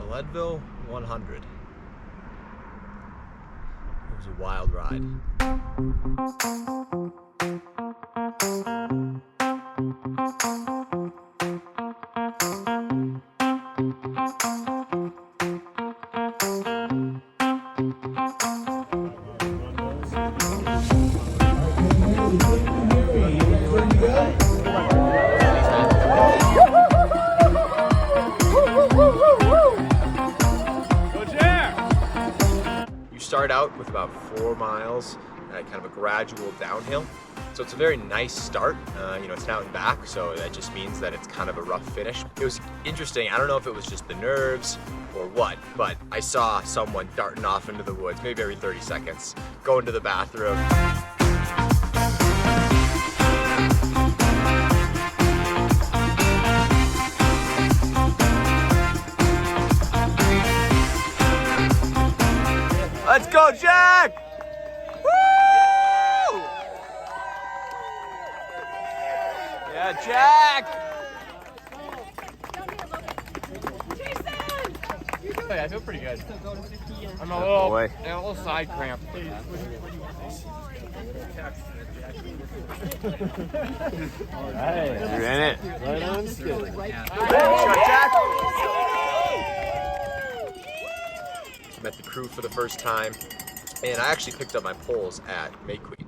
Leadville 100. It was a wild ride. Start out with about 4 miles at kind of a gradual downhill. So it's a very nice start. You know, it's an out and back, so that just means that it's kind of a rough finish. It was interesting. I don't know if it was just the nerves or what, but I saw someone darting off into the woods, maybe every 30 seconds, going to the bathroom. Let's go, Jack! Woo! Yeah, Jack! Hey, I feel pretty good. I'm a little side cramp. Alright, you're in it. Right on schedule. Jack! Met the crew for the first time, and I actually picked up my poles at Mayqueen.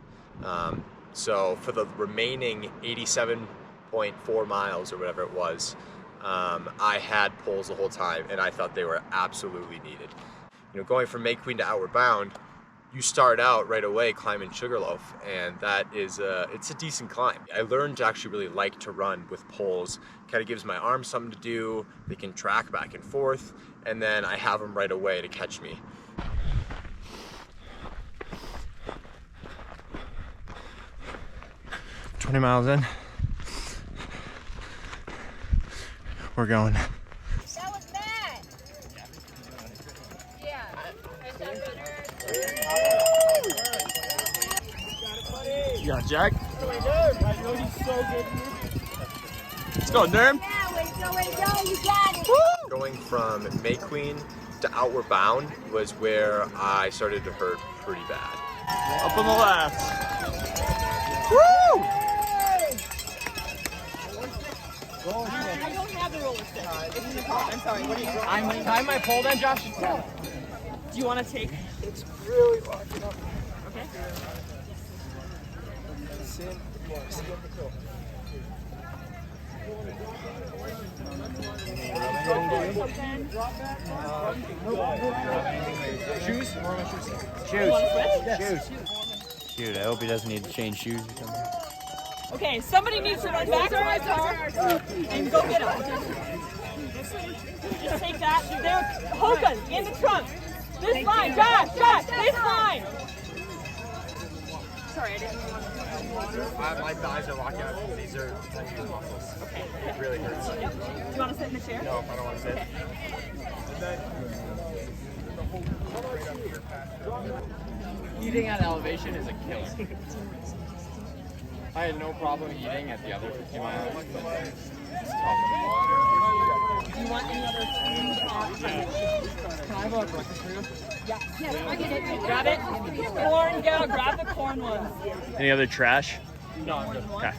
So for the remaining 87.4 miles or whatever it was, I had poles the whole time, and I thought they were absolutely needed. You know, going from Mayqueen to Outward Bound, you start out right away climbing Sugarloaf, and that is it's a decent climb. I learned to actually really like to run with poles. Kind of gives my arms something to do. They can track back and forth, and then I have them right away to catch me. "20 miles in. We're going." That was Matt. Yeah. Yeah, Jack. I know he's so good. Let's go, Nerm. Yeah, way to go, you got it. Woo! Going from Mayqueen to Outward Bound was where I started to hurt pretty bad. Up on the left. Woo! I don't have the roller stick. It's in the car. I'm sorry. What are you doing? I'm tying my pole then, Josh. Do you want to take? It's really locking up. Okay. Shoes? Shoes. Shoot, I hope he doesn't need to change shoes or something. Okay, somebody needs to run back to my car and go get them. Just take that. There, Hoka, in the trunk. This line, Josh, this line. Sorry, I didn't want to. My thighs are locking up. These are muscles. Okay. It really hurts. Yep. Do you want to sit in the chair? No, I don't want to sit. Eating at elevation is a killer. I had no problem eating at the other 50 miles, but it's tough. Do you want any other food? Can I have a breakfast for you? Yeah. Yes, I get it. Grab it. Corn, yeah, grab the corn ones. Any other trash? No, I'm good. Okay.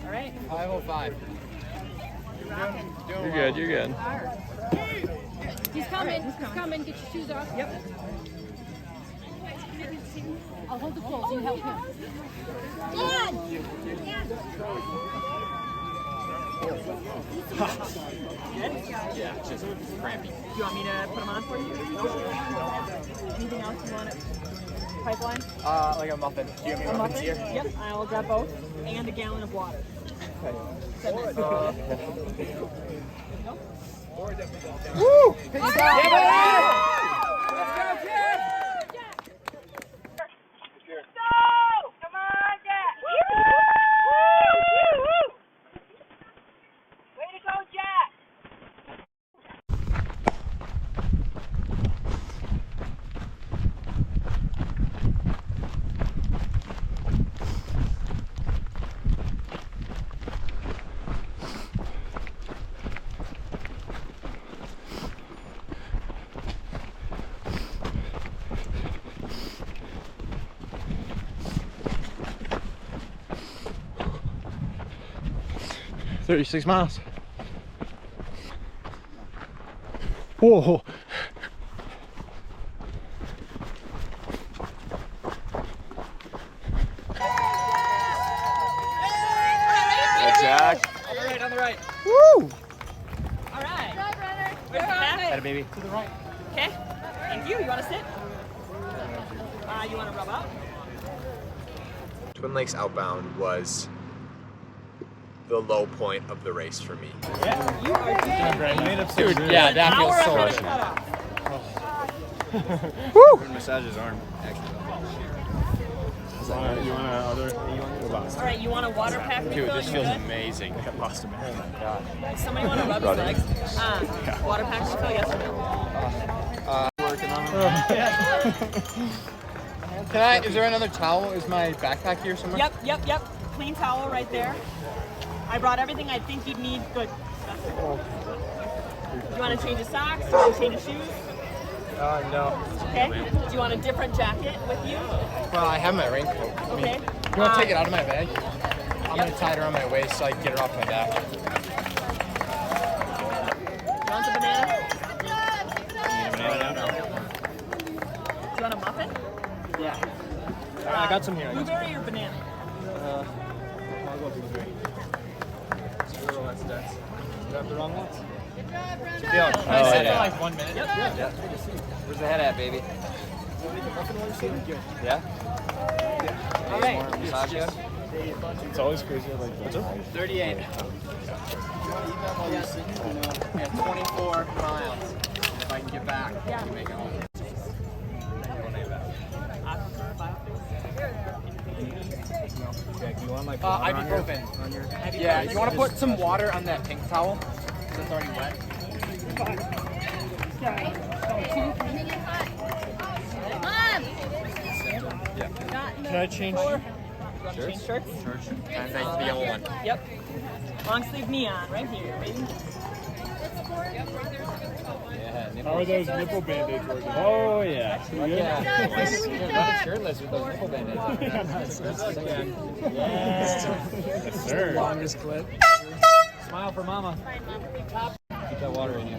All right. 505. You're good, you're good. He's coming. He's coming. Get your shoes off. Yep. I'll hold the pole so you help him. Dad! Yeah, it's just crampy. Do you want me to put them on for you? Anything else you want it? Pipeline? Like a muffin. Do you have any A muffins muffin? here? Yep, I will grab both. And a gallon of water. Okay. Woo! Let's go, 36 miles. Whoa. Jack. On the right. Woo! All right. Where's the back? Had a baby. To the right. Okay. Thank you. You want to sit? You want to rub up? Twin Lakes Outbound was the low point of the race for me. You are Dude, yeah, that feels so ahead much. of cutoff. Massage his arm. Actually. You want another? All right, you want a water pack refill? Dude, this You feels good? amazing. I lost a man. Oh my god. Somebody want to rub his legs? Water pack refill, yes or no? Working on Can I? Is there another towel? Is my backpack here somewhere? Yep. Clean towel right there. I brought everything I think you'd need. Good. You want to change your socks? You want to change your shoes? No. Okay. Do you want a different jacket with you? Well, I have my raincoat. Okay. You want to take it out of my bag? I'm going to tie it around my waist so I can get it off my back. You want a banana? Do you want a muffin? Yeah. I got some here. Blueberry or banana? I'll go blueberry. Oh, that's dense. Did I have the wrong ones? Yeah. Can I sit for like 1 minute? Yep. Where's the head at, baby? Yeah? All right. Massage yet? It's always crazy. Like, what's up? 38. Yeah, 24 miles. If I can get back, I can make it home. Ibuprofen. Yeah, you want to put some water on that pink towel? Because it's already wet. Can I change? Change shirts? And then the yellow one. Yep. Long sleeve neon right here, baby. How are those nipple band-aids working? Oh yeah. You're not shirtless with those nipple band-aids. Yes, sir. Longest clip. Smile for mama. Keep that water in you.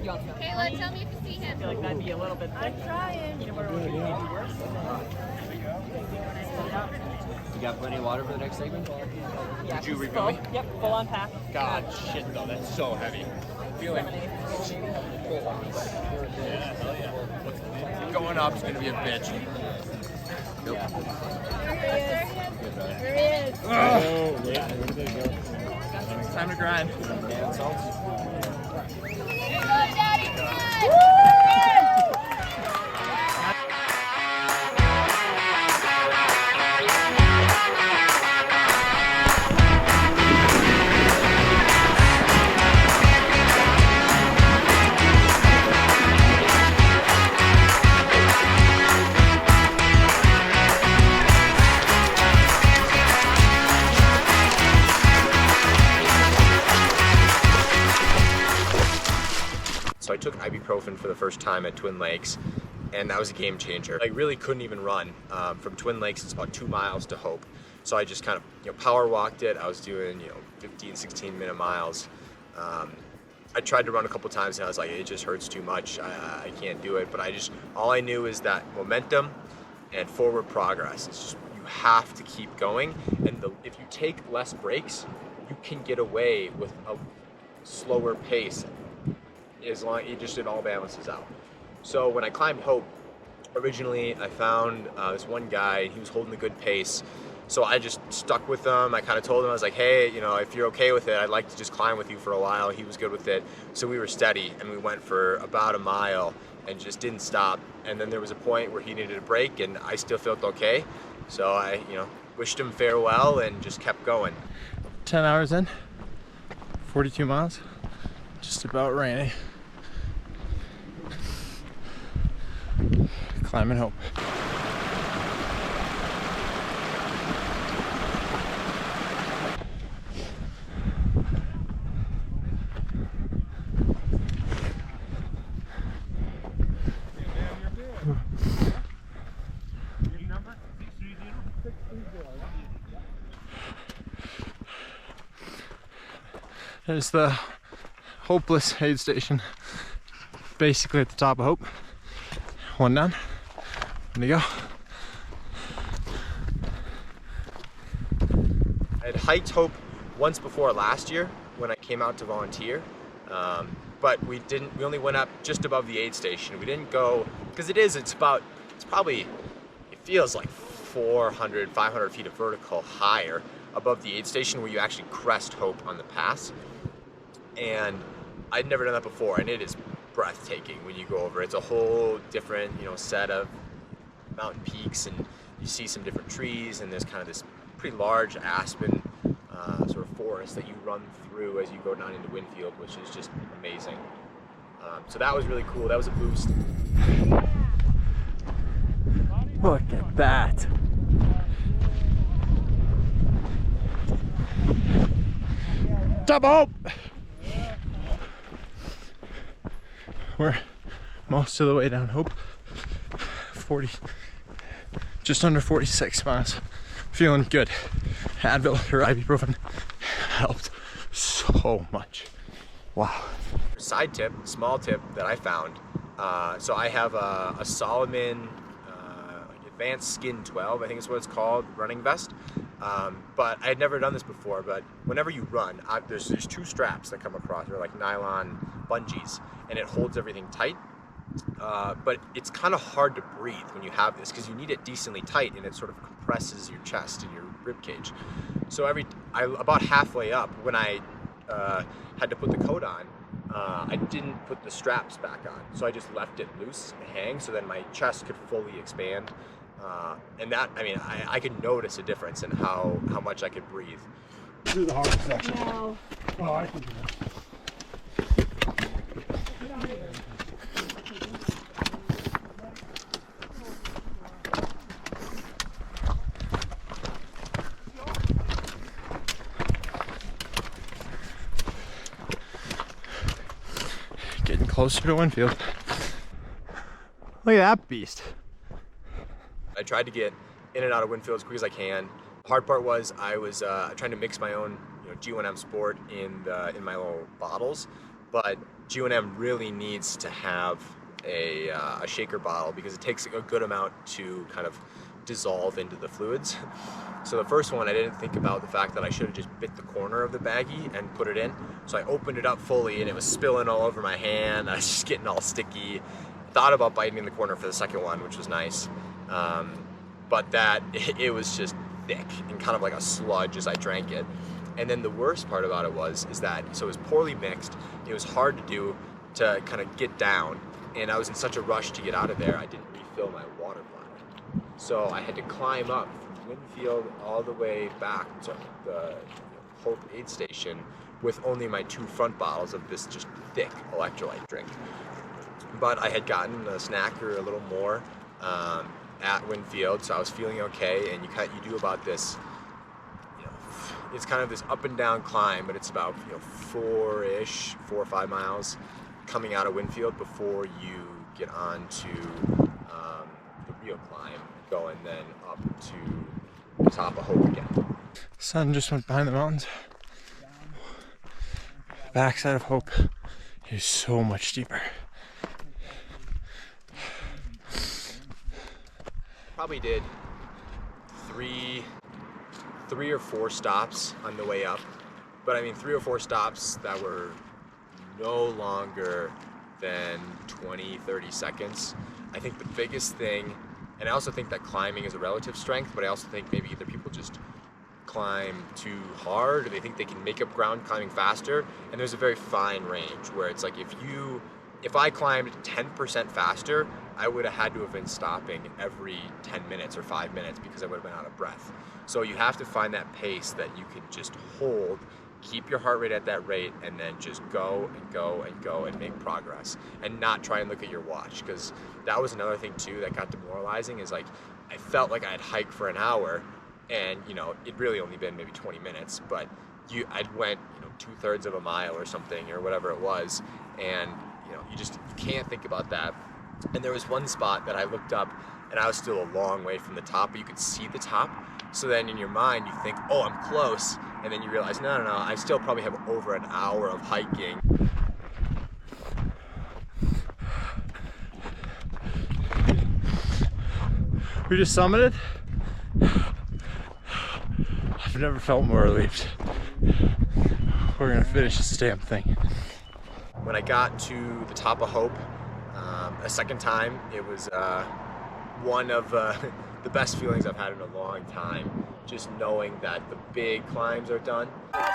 You want some Kayla, tell me if you see I him. feel like that'd be a little bit thick. I'm trying. Peanut butter would be worse. You got plenty of water for the next segment? Yeah, Did you full- refill me? Yep, full on pack. God, shit though, that's so heavy. Feeling going up is gonna be a bitch. There he is. Oh, wait, where did they go? It's time to grind. Come on, Daddy, come on. So I took ibuprofen for the first time at Twin Lakes, and that was a game changer. I really couldn't even run. From Twin Lakes, it's about 2 miles to Hope. So I just kind of power walked it. I was doing 15, 16-minute miles. I tried to run a couple times and I was like, it just hurts too much. I can't do it. But all I knew is that momentum and forward progress. It's just, you have to keep going. And if you take less breaks, you can get away with a slower pace as long it all balances out. So when I climbed Hope, originally I found this one guy, he was holding a good pace. So I just stuck with him. I kind of told him, I was like, hey, if you're okay with it, I'd like to just climb with you for a while. He was good with it. So we were steady and we went for about a mile and just didn't stop. And then there was a point where he needed a break and I still felt okay. So I, wished him farewell and just kept going. 10 hours in, 42 miles, just about rainy. Climbing Hope. There's the hopeless aid station, basically at the top of Hope. One down. There you go. I had hiked Hope once before last year when I came out to volunteer, but we only went up just above the aid station. We didn't go, because it's probably, it feels like 400, 500 feet of vertical higher above the aid station where you actually crest Hope on the pass. And I'd never done that before, and it is breathtaking when you go over. It's a whole different, set of mountain peaks, and you see some different trees, and there's kind of this pretty large aspen sort of forest that you run through as you go down into Winfield, which is just amazing. So that was really cool. That was a boost. Look at that. Top of Hope! We're most of the way down Hope. Just under 46 miles. Feeling good. Advil or ibuprofen helped so much. Wow. Side tip, small tip that I found. So I have a Solomon Advanced Skin 12, I think is what it's called, running vest. But I had never done this before, but whenever you run, there's two straps that come across. They're like nylon bungees, and it holds everything tight. But it's kind of hard to breathe when you have this because you need it decently tight, and it sort of compresses your chest and your rib cage. So about halfway up, when I had to put the coat on, I didn't put the straps back on, so I just left it loose and hang so that my chest could fully expand. And that, I could notice a difference in how much I could breathe. Do the hardest section. No. Oh, I can do that. Getting closer to Winfield. Look at that beast. I tried to get in and out of Winfield as quick as I can. The hard part was I was trying to mix my own G1M Sport in my little bottles, but G1M really needs to have a shaker bottle because it takes a good amount to kind of dissolve into the fluids. So the first one, I didn't think about the fact that I should have just bit the corner of the baggie and put it in. So I opened it up fully and it was spilling all over my hand. I was just getting all sticky. Thought about biting in the corner for the second one, which was nice. But it was just thick and kind of like a sludge as I drank it. And then the worst part about it is that it was poorly mixed. It was hard to do to kind of get down. And I was in such a rush to get out of there, I didn't refill my water bladder. So I had to climb up from Winfield all the way back to the Hope aid station with only my 2 front bottles of this just thick electrolyte drink. But I had gotten a snack or a little more at Winfield, so I was feeling okay. And you do about this, it's kind of this up and down climb, but it's about 4 or 5 miles coming out of Winfield before you get onto the real climb, going then up to the top of Hope again. Sun just went behind the mountains. The backside of Hope is so much deeper. Probably did three or 4 stops on the way up, but 3 or 4 stops that were no longer than 20-30 seconds. I think the biggest thing, and I also think that climbing is a relative strength, but I also think maybe either people just climb too hard or they think they can make up ground climbing faster, and there's a very fine range where it's like if I climbed 10% faster, I would have had to have been stopping every 10 minutes or 5 minutes because I would have been out of breath. So you have to find that pace that you can just hold, keep your heart rate at that rate, and then just go and go and go and make progress and not try and look at your watch, because that was another thing too that got demoralizing. Is like I felt like I had hiked for an hour and it really only been maybe 20 minutes, but I'd went 2/3 of a mile or something or whatever it was, and you can't think about that. And there was one spot that I looked up and I was still a long way from the top, but you could see the top. So then in your mind you think, oh, I'm close, and then you realize, no, I still probably have over an hour of hiking. We just summited. I've never felt more relieved. We're gonna finish this damn thing. When I got to the top of Hope a second time, it was one of the best feelings I've had in a long time. Just knowing that the big climbs are done. Let's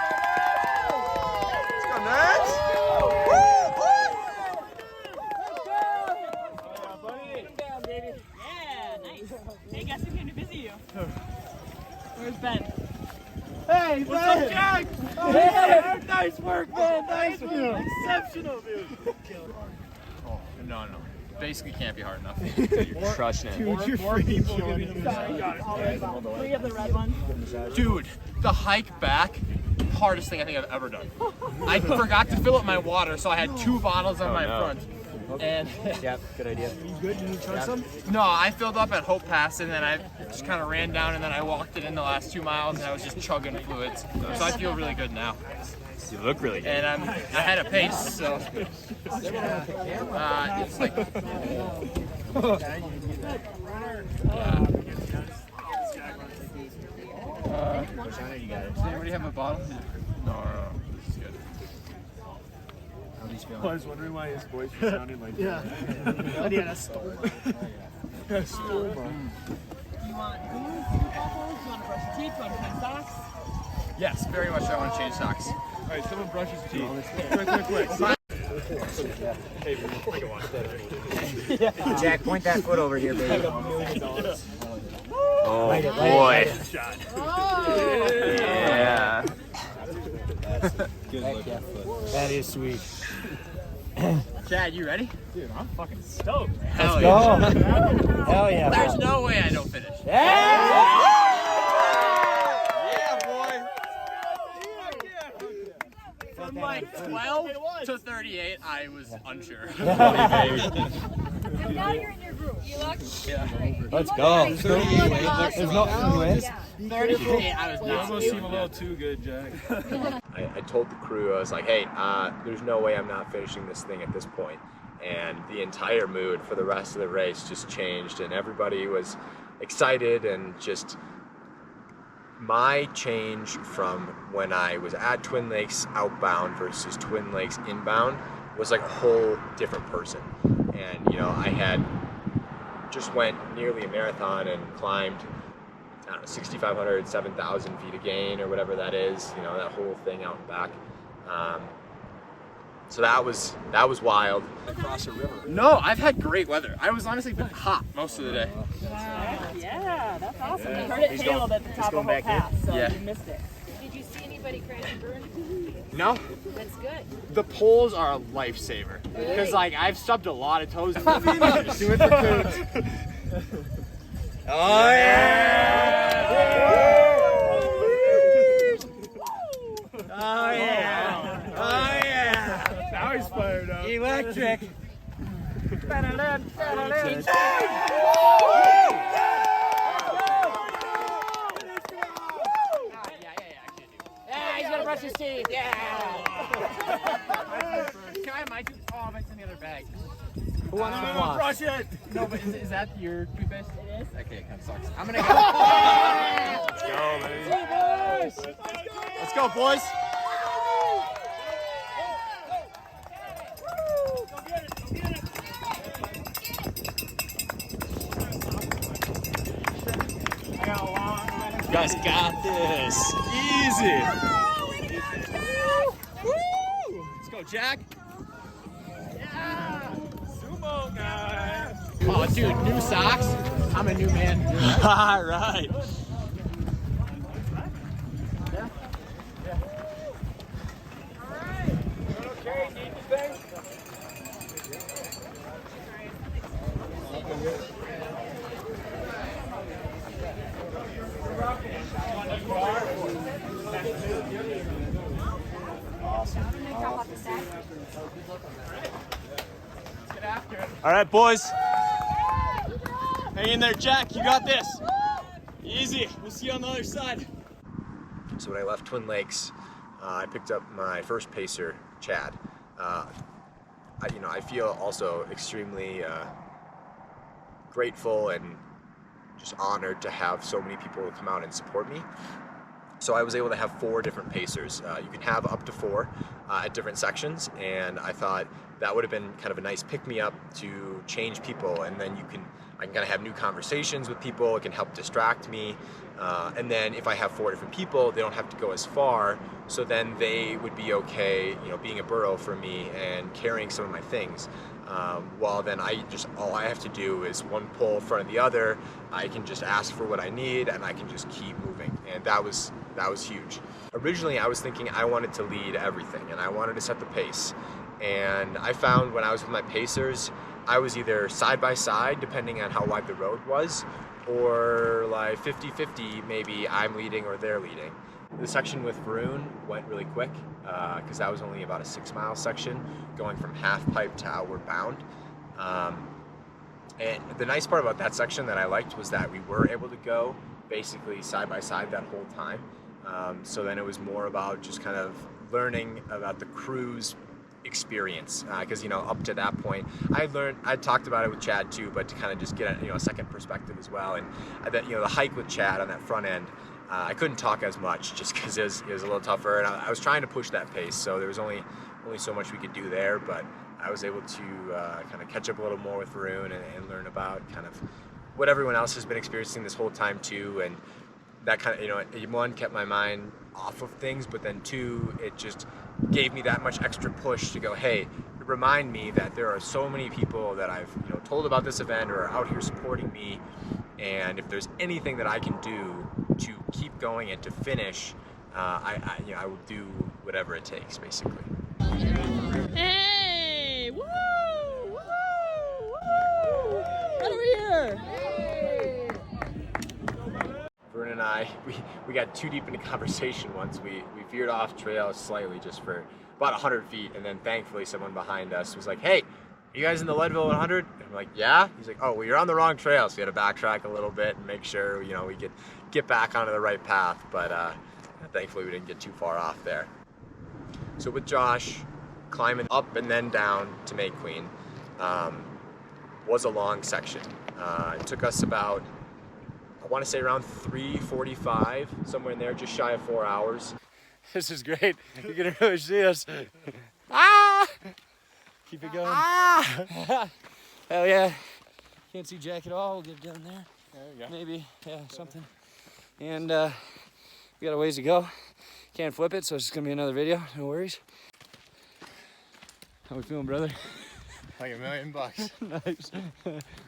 go, nerds! Yeah, nice. Hey, guess who came to visit you? Where's Ben? Hey, what's up, Jack? Hey, nice work, man. Nice work. Exceptional, dude. Oh, no. Basically can't be hard enough. You're crushing it. Dude, you're freaking killing it. Three of the red ones. Dude, the hike back, hardest thing I think I've ever done. I forgot to fill up my water, so I had 2 bottles on my front. And Yeah, good idea. You good? Did you try some? no, I filled up at Hope Pass, and then I just kind of ran down, and then I walked it in the last 2 miles, and I was just chugging fluids. So I feel really good now. You look really good. And I had a pace, so it's like. Does anybody have a bottle? No. This is good. I was wondering why his voice was sounding like that. Do you want waffles? You want to brush your teeth? You want to change socks? Yes, very much. I want to change socks. All right, someone brushes teeth. Quick. Jack, point that foot over here, baby. Oh boy. Yeah. That is sweet. Chad, you ready? Dude, I'm fucking stoked. Hell yeah. Hell yeah. There's no way I don't finish. From like 12 to 38, I was unsure. And now you're in your group. You look. Let's go. 38, I was You not. almost seem a little too good, Jack. I told the crew, I was like, hey, there's no way I'm not finishing this thing at this point. And the entire mood for the rest of the race just changed, and everybody was excited, and just my change from when I was at Twin Lakes outbound versus Twin Lakes inbound was like a whole different person. And I had just went nearly a marathon and climbed, I don't know, 6,500, 7,000 feet of gain or whatever that is, that whole thing out and back. So that was wild. Across a river. No, I've had great weather. I was honestly been hot most of the day. Yeah, that's awesome. We heard it hailed at the top of Hope Pass, so Yeah. you missed it. Did you see anybody crash and burn? No, That's good. the poles are a lifesaver. Because I've stubbed a lot of toes. Do it for food. Oh yeah! Oh yeah! Oh yeah! Now he's fired up. Electric! Yeah, he's gonna brush his teeth. Yeah. Can I have my toothpaste? Oh, it's in the other bag. Who wants to floss? Brush it. No, but is that your toothpaste? It is. Okay, it kind of sucks. I'm gonna go. Let's go, baby. Let's go, boys. You guys got this. Easy. Let's go, Jack. Sumo guy. Oh, dude, new socks. I'm a new man. All right. Okay, need anything? All right, boys. Hang in there, Jack. You got this. Easy. We'll see you on the other side. So when I left Twin Lakes, I picked up my first pacer, Chad. I feel also extremely grateful and just honored to have so many people come out and support me. So I was able to have 4 different pacers. You can have up to 4 at different sections, and I thought that would have been kind of a nice pick-me-up to change people, and then I can kind of have new conversations with people. It can help distract me, and then if I have 4 different people, they don't have to go as far, so then they would be okay, being a burro for me and carrying some of my things. Well, then all I have to do is one pull in front of the other. I can just ask for what I need, and I can just keep moving, and that was huge. Originally, I was thinking I wanted to lead everything, and I wanted to set the pace. And I found when I was with my pacers, I was either side by side, depending on how wide the road was, or like 50-50, maybe I'm leading or they're leading. The section with Varun went really quick, because that was only about a 6-mile section, going from half pipe to outward bound. And the nice part about that section that I liked was that we were able to go basically side by side that whole time. So then it was more about just kind of learning about the crew's experience, because up to that point I talked about it with Chad too, but to kind of just get a second perspective as well. And that the hike with Chad on that front end, I couldn't talk as much just because it was a little tougher, and I was trying to push that pace, so there was only so much we could do there, but I was able to kind of catch up a little more with Varun and learn about kind of what everyone else has been experiencing this whole time too. And that kind of, one, kept my mind off of things, but then 2, it just gave me that much extra push to go, hey, remind me that there are so many people that I've told about this event or are out here supporting me, and if there's anything that I can do to keep going and to finish, I will do whatever it takes, basically. Hey! Woo! Woo! Woo! Get over here! Vern and I, we got too deep into conversation once. We veered off trail slightly just for about 100 feet, and then thankfully someone behind us was like, hey, are you guys in the Leadville 100? And I'm like, yeah. He's like, oh, well, you're on the wrong trail, so we had to backtrack a little bit and make sure we could get back onto the right path, but thankfully we didn't get too far off there. So with Josh, climbing up and then down to Mayqueen was a long section. It took us about, I want to say around 3:45, somewhere in there, just shy of 4 hours. This is great. You're gonna really see us. Ah! Keep it going. Ah! Hell yeah. Can't see Jack at all. We'll get down there. There you go. Maybe, yeah, something. And we got a ways to go. Can't flip it, so it's just gonna be another video. No worries. How we feeling, brother? Like $1 million. Nice.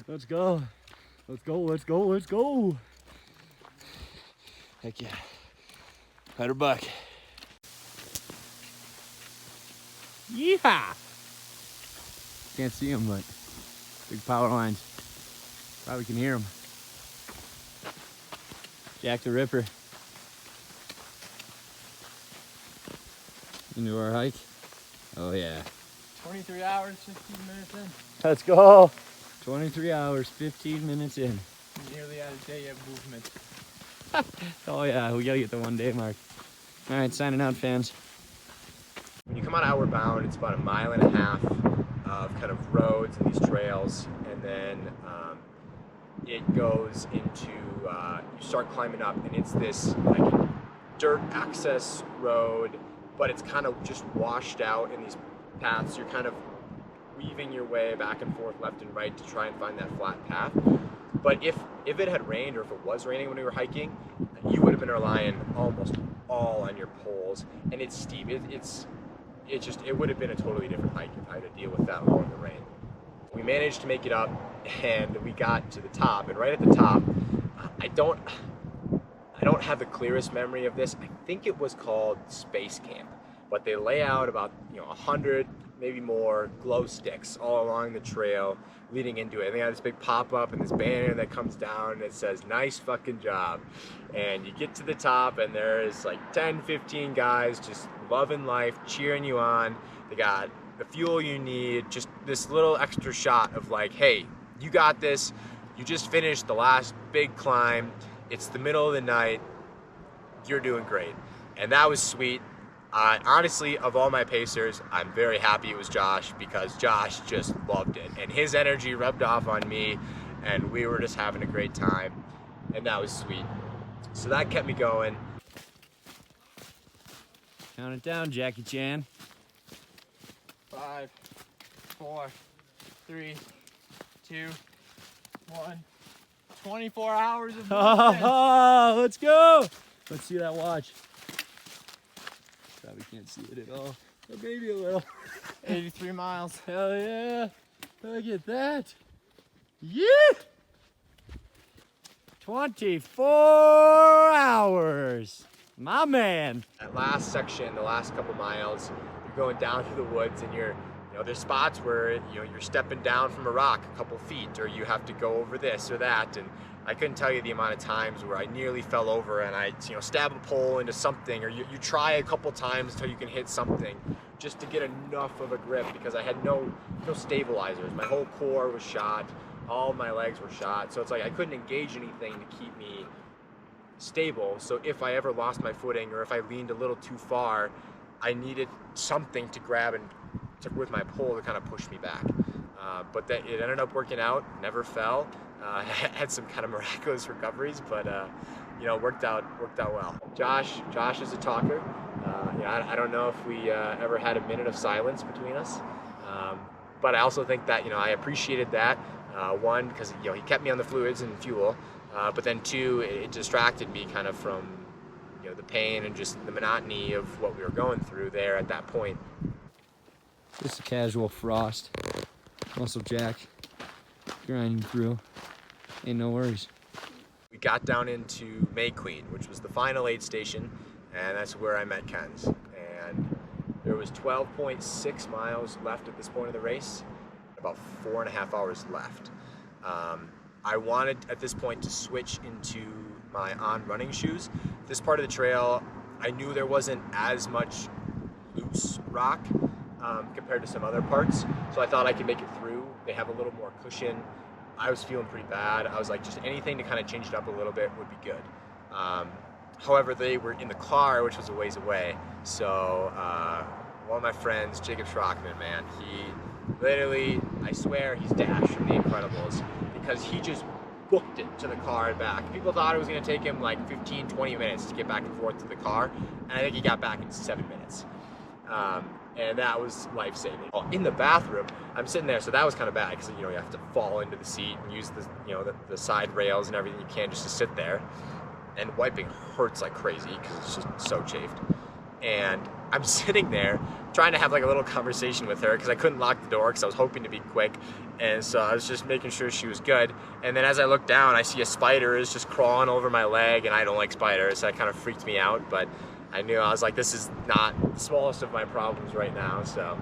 Let's go. Let's go, let's go, let's go. Heck yeah. $100. Yeehaw! Can't see them, but big power lines. Probably can hear them. Jack the Ripper. Into our hike. Oh yeah. 23 hours, 15 minutes in. Let's go. 23 hours, 15 minutes in. Nearly at a day of movement. Oh yeah, we gotta get the 1 day mark. All right, signing out, fans. When you come out Outward Bound, it's about 1.5 miles of kind of roads and these trails, and then it goes into, you start climbing up, and it's this like dirt access road, but it's kind of just washed out in these paths. You're kind of weaving your way back and forth, left and right, to try and find that flat path. But if it had rained, or if it was raining when we were hiking, you would have been relying almost all on your poles, and it's steep. It would have been a totally different hike if I had to deal with that along the rain. We managed to make it up, and we got to the top, and right at the top, I don't have the clearest memory of this. I think it was called Space Camp, but they lay out about 100, maybe more, glow sticks all along the trail leading into it. And they got this big pop-up and this banner that comes down and it says, nice fucking job. And you get to the top and there's like 10, 15 guys just loving life, cheering you on. They got the fuel you need, just this little extra shot of like, hey, you got this, you just finished the last big climb. It's the middle of the night. You're doing great. And that was sweet. Honestly, of all my pacers, I'm very happy it was Josh, because Josh just loved it. And his energy rubbed off on me, and we were just having a great time. And that was sweet. So that kept me going. Count it down, Jackie Chan. 5, 4, 3, 2, 1. 24 hours of movement. Oh, let's go. Let's see that watch. Probably can't see it at all. But maybe a little. 83 miles. Hell yeah. Look at that. Yeah. 24 hours. My man. That last section, the last couple miles, you're going down through the woods, and there's spots where you're stepping down from a rock a couple feet, or you have to go over this or that, and I couldn't tell you the amount of times where I nearly fell over and I stab a pole into something, or you try a couple times until you can hit something just to get enough of a grip, because I had no stabilizers. My whole core was shot, all my legs were shot, so it's like I couldn't engage anything to keep me stable. So if I ever lost my footing, or if I leaned a little too far, I needed something to grab and with my pole to kind of push me back. But it ended up working out. Never fell. Had some kind of miraculous recoveries, but worked out well. Josh is a talker. I don't know if we ever had a minute of silence between us, but I also think that I appreciated that. One, because he kept me on the fluids and fuel, but then two, it distracted me kind of from the pain and just the monotony of what we were going through there at that point. Just a casual frost. Muscle jack. Grinding through. Ain't no worries. We got down into Mayqueen, which was the final aid station, and that's where I met Ken's. And there was 12.6 miles left at this point of the race, about 4.5 hours left. I wanted at this point to switch into my on running shoes. This part of the trail, I knew there wasn't as much loose rock compared to some other parts, so I thought I could make it through. They have a little more cushion. I was feeling pretty bad. I was like, just anything to kind of change it up a little bit would be good. However, they were in the car, which was a ways away, so one of my friends, Jacob Schrockman, man, he literally, I swear, he's Dash from The Incredibles, because he just booked it to the car and back. People thought it was going to take him like 15-20 minutes to get back and forth to the car, and I think he got back in 7 minutes. And that was life-saving. In the bathroom, I'm sitting there, so that was kind of bad, because you have to fall into the seat and use the side rails and everything you can just to sit there. And wiping hurts like crazy because it's just so chafed. And I'm sitting there trying to have like a little conversation with her, because I couldn't lock the door because I was hoping to be quick. And so I was just making sure she was good. And then as I look down, I see a spider is just crawling over my leg, and I don't like spiders, so that kind of freaked me out. But I knew, I was like, this is not the smallest of my problems right now. So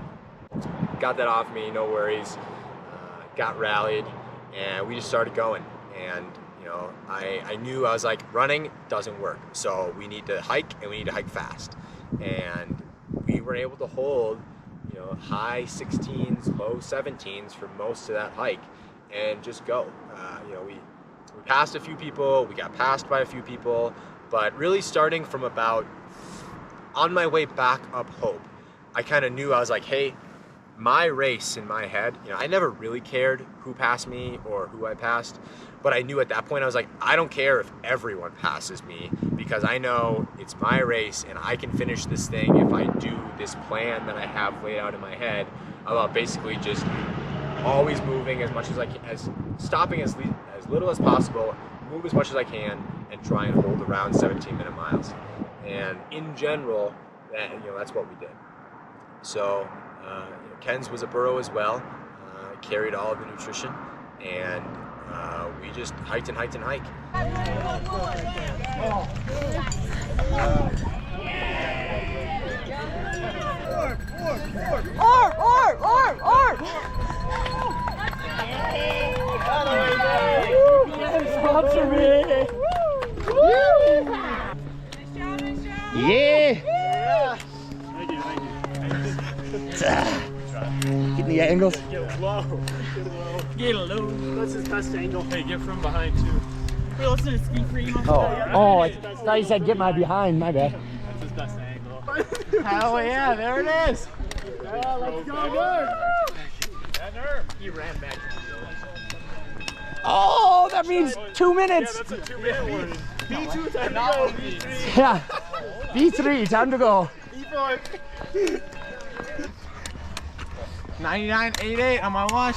got that off me, no worries. Got rallied, and we just started going. And I knew, I was like, running doesn't work, so we need to hike, and we need to hike fast. And we were able to hold high 16s, low 17s for most of that hike, and just go. We passed a few people, we got passed by a few people, but really starting from about on my way back up Hope, I kind of knew, I was like, hey, my race in my head, I never really cared who passed me or who I passed, but I knew at that point, I was like, I don't care if everyone passes me, because I know it's my race and I can finish this thing if I do this plan that I have laid out in my head about basically just always moving as much as I can, stopping as little as possible, move as much as I can, and try and hold around 17-minute miles. And in general, that's what we did. So Ken's was a burro as well, carried all of the nutrition, and we just hiked and hiked and hiked. Sponsor me! Yeah! Thank you. Getting the Angles? Get low. Get low. That's his best angle. Hey, get from behind too. We're listening to Ski Free. Oh, I thought you said get my behind. My bad. That's his best angle. Oh yeah, there it is. Yeah, let's go, Nerf. That Nerf. He ran back. Oh, that means 2 minutes. Yeah, that's a 2-minute warning. B2, time to go. B3. Yeah. B3, time to go. B4. 99.88 on my watch.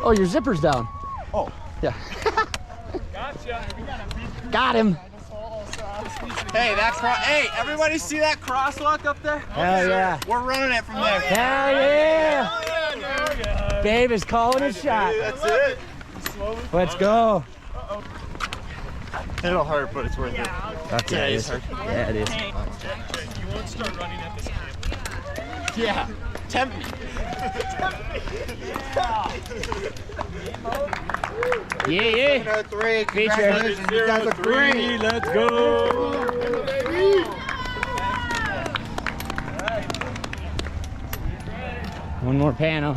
Oh, your zipper's down. Oh. Yeah. Gotcha. Got him. Hey, hey, everybody see that crosswalk up there? Hell yeah. We're running it from there. Hell yeah. Babe is calling his shot. That's it. Let's go. It'll hurt, but it's worth it. That's Yeah, it's hurt. Yeah, it is. You won't start running at this camp. Yeah, tempt me. Yeah. 3. Congratulations, you guys are great. Let's go. One more panel.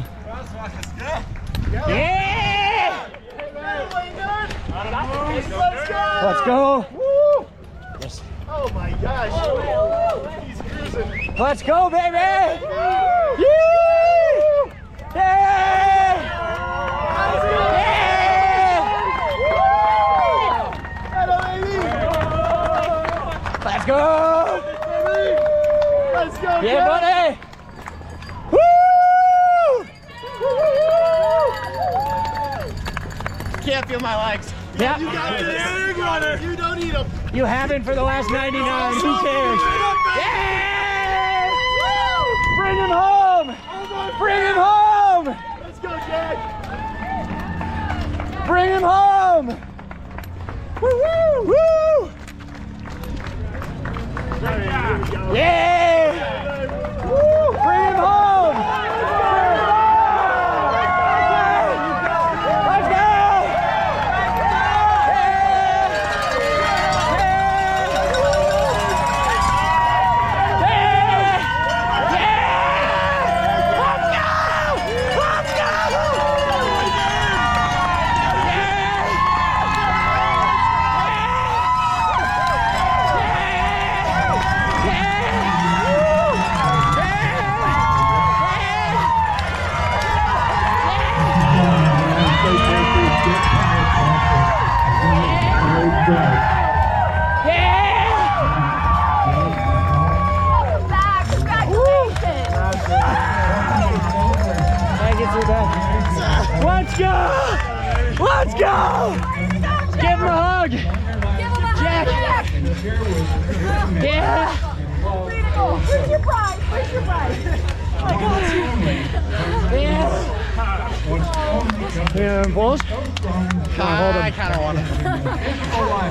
Yeah! Let's go. Woo! Yes. Oh my gosh. He's cruising. Let's go, baby! Yeah! Yeah! Let's go! Let's go, Yeah, buddy! Woo! Can't feel my legs. Yeah. You got this. Big runner. You don't need him. You haven't for the last 99. Who cares? Yeah! Bring him home! Bring him home! Let's go, Jack. Bring him home! Woo woo woo! Yeah! Woo! Bring him home! Let's go! Let's go! Let's go! Give him a hug! Jack! Yeah! Where's your prize? Where's your prize? Yeah! Bulls? I kind of want to.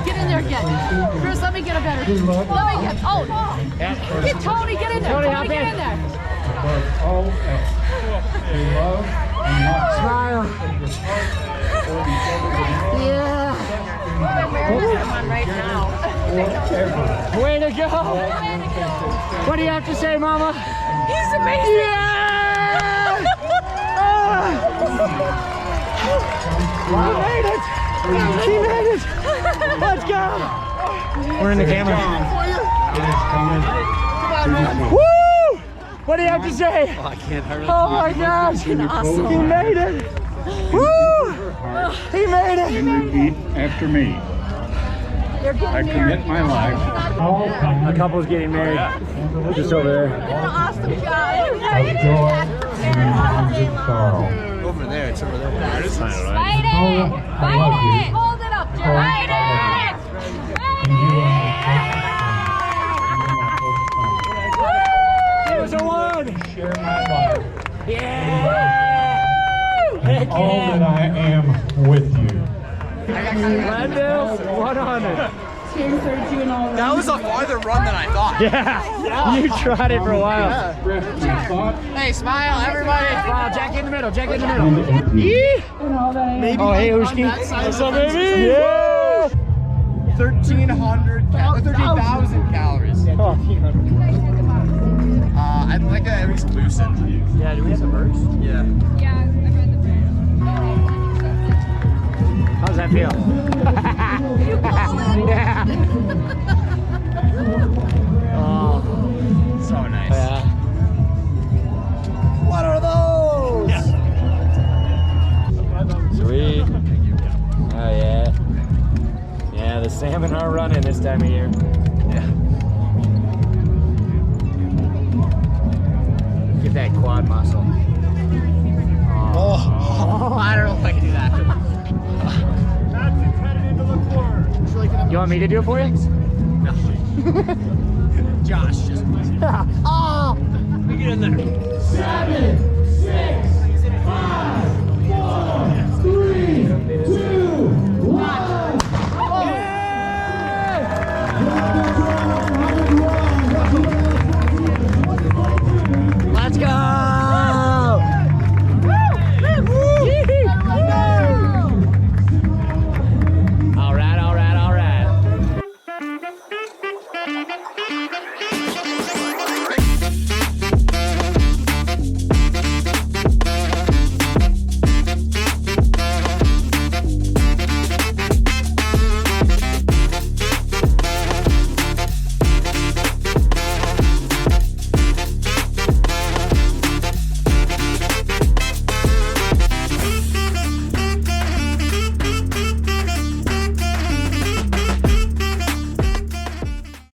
Get in there again. Chris, let me get a better. Let me get. Oh, get Tony. Get in there. Tony, Tony, hop get in. in there. Smile! Yeah! Someone right now. Way to go! What do you have to say, Mama? He's amazing. Yeah! He made it! He made it! Let's go! We're in the camera. Woo! What do you have to say? I can't hardly. Oh my gosh! Awesome. He made it! Woo! He made it! And repeat after me. I commit my life. A couple's getting married. Just over there. Awesome job. Of joy and of sorrow. Over there, it's over there. Fight it! I Fight love you. it! Hold it up, Jerry. Fight it! It was a one! Share my life. Yeah! Heck All that yeah! I am with you. Leadville, 100. That was a farther run than I thought. Yeah! You tried it for a while. Express my thoughts Hey, smile, everybody. Wow, Jack in the middle, Jack in the middle. and empty. Oh, hey, Ushki. What's up, baby? Yeah! 13,000 calories. Oh, I'd like to everything's loosened. Yeah, do we have the verse? Yeah. Yeah, I read the verse. How does that feel? You call it? Yeah. Oh, So nice. yeah. What are those? Sweet. Oh yeah. Yeah, the salmon are running this time of year. Yeah. Get that quad muscle. Oh, I don't know if I can do that. Madson's headed into the floor. You want me to do it for you? No. Josh just. Oh! Let me get in there. 7, 6, 5, 4, 3,